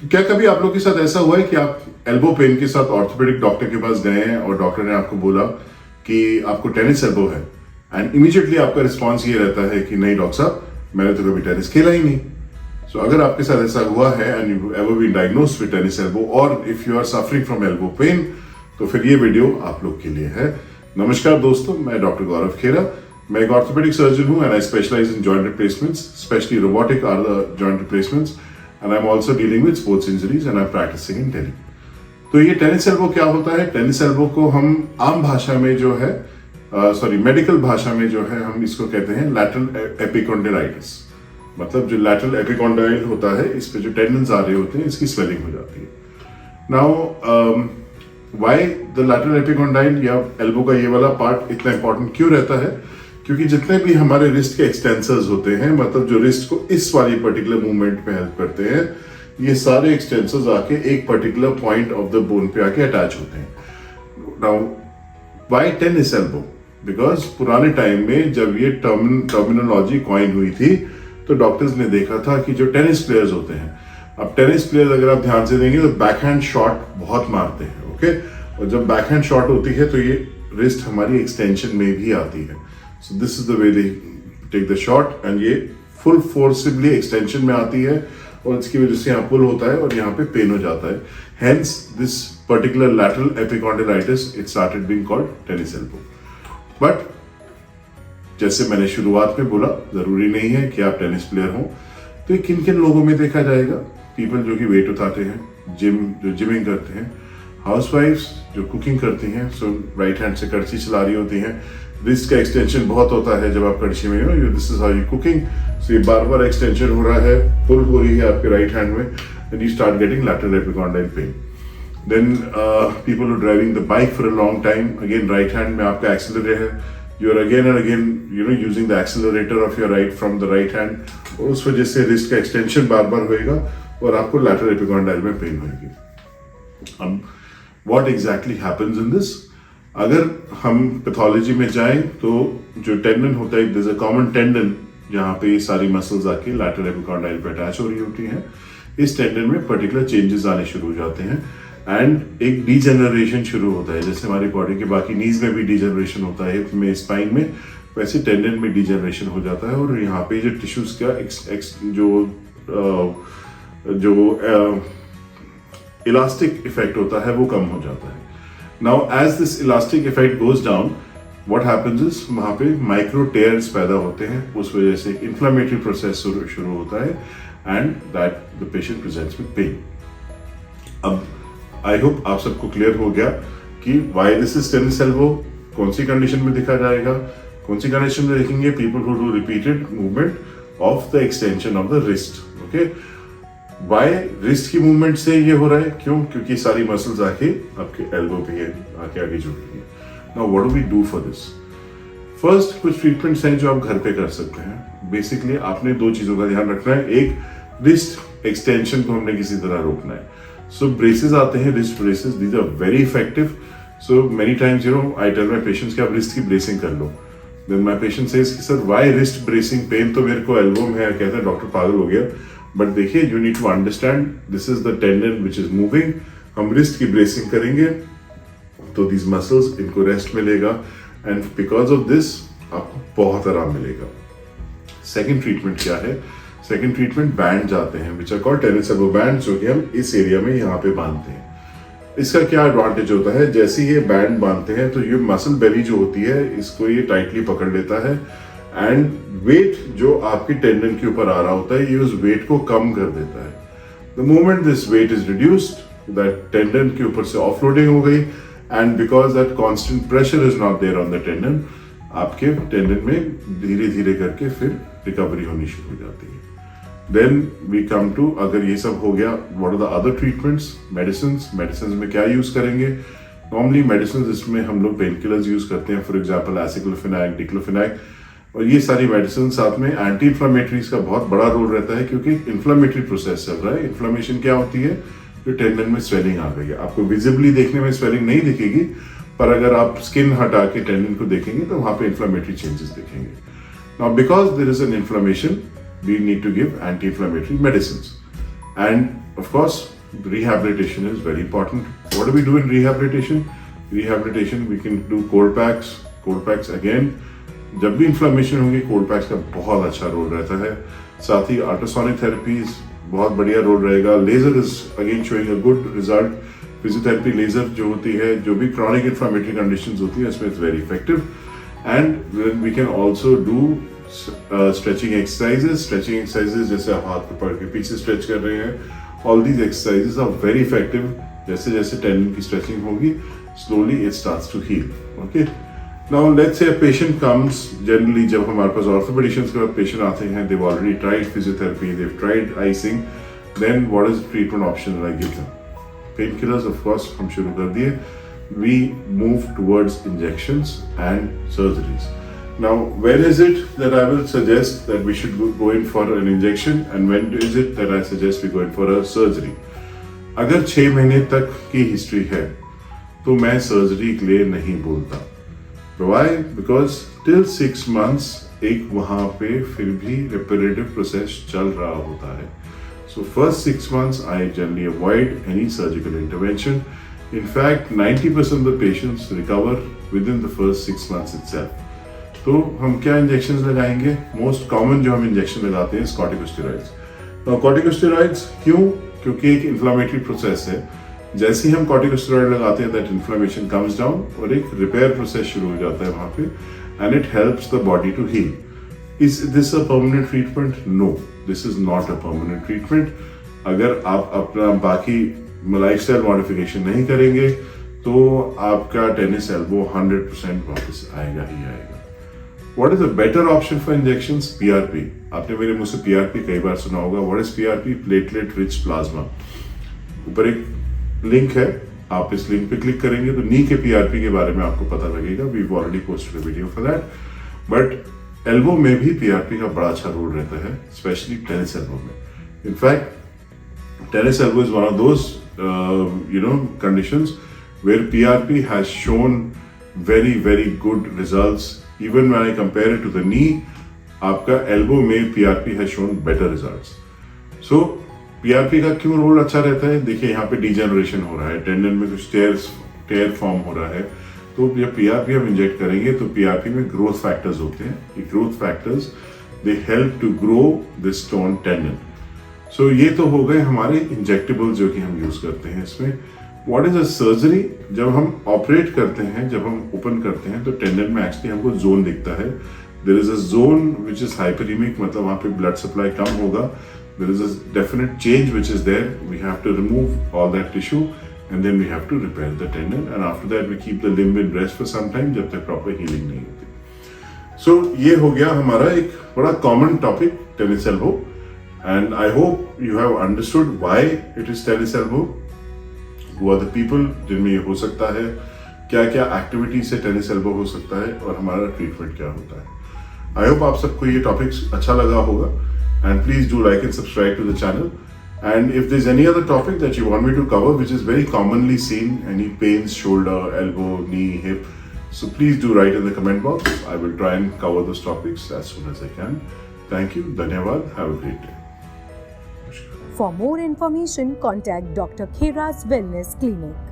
तो क्या कभी आप लोग के साथ ऐसा हुआ है कि आप एल्बो पेन के साथ ऑर्थोपेडिक डॉक्टर के पास गए हैं और डॉक्टर ने आपको बोला कि आपको टेनिस एल्बो है एंड इमीडिएटली आपका रिस्पॉन्स ये रहता है कि नहीं डॉक्टर साहब, मैंने तो कभी टेनिस खेला ही नहीं। सो अगर आपके साथ ऐसा हुआ है and you ever been diagnosed with tennis elbow और if you are suffering from elbow pain, तो फिर ये वीडियो आप लोग के लिए है। नमस्कार दोस्तों, मैं डॉक्टर गौरव खेरा। मैं एक ऑर्थोपेडिक सर्जन हूं and I specialise in joint replacements, specially robotic or the joint replacements, and I am also dealing with sports injuries and I am practising in Delhi. तो ये टेनिस एल्बो क्या होता है? टेनिस एल्बो को हम आम भाषा में जो है मेडिकल भाषा में जो है हम इसको कहते हैं लैटरल एपिकॉन्डाइलिटिस। मतलब जो लैटरल एपिकॉन्डाइल होता है, इस पे जो टेंडन्स आ रहे होते हैं, इसकी स्वेलिंग हो जाती है। Now why the lateral epicondyle या एल्बो का ये वाला पार्ट इतना इंपॉर्टेंट क्यों रहता है? क्योंकि जितने भी हमारे रिस्ट के एक्सटेंसर्स होते हैं, मतलब जो रिस्ट को इस वाली पर्टिकुलर मूवमेंट में हेल्प करते हैं, ये सारे एक्सटेंसर्स आके एक particular point of the bone पे आके अटैच होते हैं। Now why tennis elbow? Because पुराने टाइम में जब ये टर्मिनोलॉजी कॉइन हुई थी तो डॉक्टर्स ने देखा था कि जो टेनिस प्लेयर्स होते हैं, अब टेनिस प्लेयर्स अगर आप ध्यान से देंगे तो बैकहैंड शॉट बहुत मारते हैं, ओके? और जब बैकहैंड शॉट होती है तो ये रिस्ट हमारी एक्सटेंशन में भी आती है। So this is the way they take the shot and ये फुल फोर्सिबली एक्सटेंशन में आती है और इसकी वजह से यहाँ पुल होता है और यहाँ पे पेन हो जाता है। Hence this particular lateral epicondylitis it started being called tennis elbow. But जैसे मैंने शुरुआत में बोला, जरूरी नहीं है कि आप टेनिस प्लेयर हो। तो ये किन किन लोगों में देखा जाएगा? पीपल जो कि वेट उठाते हैं, जो जिमिंग करते हैं, हाउसवाइफ्स जो कुकिंग करती हैं, सो राइट हैंड से कड़छी चला रही होती हैं, रिस्ट का एक्सटेंशन बहुत होता है जब आप कड़छी में हो, this is how you cooking, so ये बार बार एक्सटेंशन हो रहा है, पुल हो रही है आपके राइट हैंड में, and you start getting lateral epicondyle pain. Then people who are driving the bike for a long time, again right hand में आपका accelerator है, you are again and again using the accelerator of your right from the right hand, और उस वजह से wrist का extension बार बार होएगा और आपको लैटरल एपिकॉन्डाइल में पेन होगी। अब what exactly happens in this? अगर हम पैथोलॉजी में जाएं तो जो टेंडन होता है, there's a common tendon जहाँ पे ये सारी मसल्स आके लैटरल एपिकॉन्डाइल पे अटैच हो रही होती हैं। इस टेंडन में पर्टिकुलर चेंजेस आने शुरू हो जाते हैं एंड एक डीजेनरेशन शुरू होता है। जैसे हमारी बॉडी के बाकी नीज में भी डीजेनरेशन होता है, हिप में, स्पाइन में, वैसे टेंडन में डीजेनरेशन हो जाता है और यहाँ पे जो टिश्यूज का जो इलास्टिक इफेक्ट होता है वो कम हो जाता है। Now as this elastic effect goes down, what happens is वहाँ पे माइक्रो टेयर्स पैदा होते हैं, उस वजह से एक इन्फ्लेमेटरी प्रोसेस शुरू होता है and that the patient presents with pain. अब आई होप आप सबको क्लियर हो गया कि why this is tennis elbow, कौन सी कंडीशन में देखा जाएगा, कौन सी कंडीशन में देखेंगे? People who do repeated movement of the extension of the wrist, okay? Why wrist की मूवमेंट से ये हो रहा है? क्यों? क्योंकि सारी मसल्स आके आपके एल्बो पे आगे जुड़ रही है। Now what do we do for this? First, कुछ ट्रीटमेंट्स हैं जो आप घर पे कर सकते हैं। बेसिकली आपने दो चीजों का ध्यान रखना है। एक, रिस्ट एक्सटेंशन को हमने किसी तरह रोकना है। So braces आते हैं, wrist braces, these are very effective. So many times I tell my patients कि आप wrist की bracing कर लो। Then my patient says कि sir why wrist bracing? pain तो मेरे को elbow में है। कहते हैं डॉक्टर पागल हो गया। But देखिए, you need to understand this is the tendon which is moving. हम wrist की bracing करेंगे तो these muscles इनको rest मिलेगा and because of this आपको बहुत आराम मिलेगा। Second treatment क्या है? सेकेंड ट्रीटमेंट बैंड जाते हैं, which are called tennis elbow band, जो कि हम इस एरिया में यहाँ पे बांधते हैं। इसका क्या एडवांटेज होता है? जैसे ये बैंड बांधते हैं तो ये मसल बेली जो होती है, इसको ये टाइटली पकड़ लेता है एंड वेट जो आपकी टेंडन के ऊपर आ रहा होता है, ये उस वेट को कम कर देता है। The moment this weight is reduced, that tendon के ऊपर से ऑफलोडिंग हो गई and because that constant pressure is not there on the tendon, आपके टेंडन में धीरे धीरे करके फिर रिकवरी होनी शुरू हो जाती है। Then we come to, अगर ये सब हो गया, what are the other treatments? Medicines में क्या यूज करेंगे? Normally medicines इसमें हम लोग पेन किलर्स यूज करते हैं, फॉर एग्जाम्पल एसिक्लोफेनाक, डिक्लोफेनाक, और ये सारी मेडिसिन साथ में एंटी इन्फ्लामेटरीज का बहुत बड़ा रोल रहता है क्योंकि इन्फ्लामेटरी प्रोसेस चल रहा है। इन्फ्लामेशन क्या होती है? जो टेंडन में स्वेलिंग आ गई है। आपको विजिबली देखने में स्वेलिंग नहीं दिखेगी, पर अगर आप स्किन हटा के टेंडन को देखेंगे तो वहां पे इन्फ्लामेटरी चेंजेस दिखेंगे। Now because there is an inflammation, we need to give anti-inflammatory medicines, and of course rehabilitation is very important. What do we do in rehabilitation? Rehabilitation, we can do cold packs. Cold packs again, जब भी inflammation होगी cold PACS का बहुत अच्छा role रहता है. साथ ही ultrasonic therapies बहुत बढ़िया रोल रहेगा. Laser is again showing a good result. Physiotherapy laser जो होती है, जो भी क्रॉनिक इन्फ्लेमेटरी कंडीशंस होती है, इसमें it's very effective. And we can also do stretching exercises जैसे आप हाथ पकड़ के पीछे स्ट्रेच कर रहे हैं. All these exercises are very effective. जैसे जैसे टेंडन की स्ट्रेचिंग होगी, slowly it starts to heal. Okay. Now let's say a patient comes. Generally, जब हमारे पास orthopedicians के पास patient आते हैं, they've already tried physiotherapy, they've tried icing. Then what is the treatment option that I give them? Painkillers, of course, हम शुरू कर दिए. We move towards injections and surgeries. Now, when is it that I will suggest that we should go in for an injection, and when is it that I suggest we go in for a surgery? अगर 6 महीने तक की history है, तो मैं surgery के लिए नहीं बोलता. Why? Because till 6 months एक वहां पे फिर भी रिपेरेटिव प्रोसेस चल रहा होता है. So first 6 months I generally avoid any surgical intervention. In fact, 90% of the patients recover within the first 6 months itself. तो हम क्या इंजेक्शन लगाएंगे? मोस्ट कॉमन जो हम इंजेक्शन लगाते हैं कॉर्टिकोस्टेरॉइड्स. कॉर्टिकोस्टेरॉइड्स क्यों? क्योंकि एक इन्फ्लेमेटरी प्रोसेस है. जैसे ही हम कॉर्टिकोस्टेरॉइड लगाते हैं, दैट इन्फ्लेमेशन कम्स डाउन और एक रिपेयर प्रोसेस शुरू हो जाता है वहां पे, and it helps the body to heal. Is this a permanent treatment? No, this is not a permanent treatment. अगर आप अपना बाकी लाइफस्टाइल मॉडिफिकेशन नहीं करेंगे तो आपका टेनिस एल्बो 100% वापस आएगा ही आएगा. What is a better option for injections? PRP. आपने मेरे मुंह से पीआरपी कई बार सुना होगा. What is PRP? Platelet rich plasma. ऊपर एक लिंक है, आप इस लिंक पे क्लिक करेंगे तो नी के पीआरपी के बारे में आपको पता लगेगा. We already posted a video for that. But elbow में भी पीआरपी का बड़ा अच्छा रोल रहता है, स्पेशली टेनिस एल्बो में. In fact tennis elbow is one of those conditions where PRP has shown very very good results. Even when I compare it to the knee, आपका elbow में PRP has shown better results. So PRP का क्यों role अच्छा रहता है? देखिए, यहाँ पे डिजेनरेशन हो रहा है, टेंडन में कुछ टेयर फॉर्म हो रहा है. तो जब पीआरपी हम इंजेक्ट करेंगे तो पीआरपी में ग्रोथ फैक्टर्स होते हैं. ये growth factors they help to grow this tone tendon. So ये तो हो गए हमारे इंजेक्टेबल जो कि हम यूज करते हैं इसमें. What is a surgery? जब हम ऑपरेट करते हैं, जब हम ओपन करते हैं, तो टेंडन में एक्चुअली हमको जोन दिखता है. There is a zone which is hyperaemic, मतलब वहां पे ब्लड सप्लाई कम होगा. There is a definite change which is there. We have to remove all that tissue and then we have to repair the tendon, and after that we keep the limb in rest for some time जब तक proper healing नहीं होती. So ये हो गया हमारा एक बड़ा common topic, tennis elbow, and I hope you have understood why it is tennis elbow. Who are the people जिनमें ये हो सकता है, क्या क्या एक्टिविटी से टेनिस एल्बो हो सकता है, और हमारा ट्रीटमेंट क्या होता है. आई होप आप सबको ये टॉपिक्स अच्छा लगा होगा. And please do like and subscribe to the channel. And if there's any other topic that you want me to cover, which is very commonly seen, any pains, shoulder, elbow, knee, hip, so please do write in the comment box. I will try and cover those topics as soon as I can. Thank you. Dhanyawad. Have a great day. For more information, contact Dr. Khera's Wellness Clinic.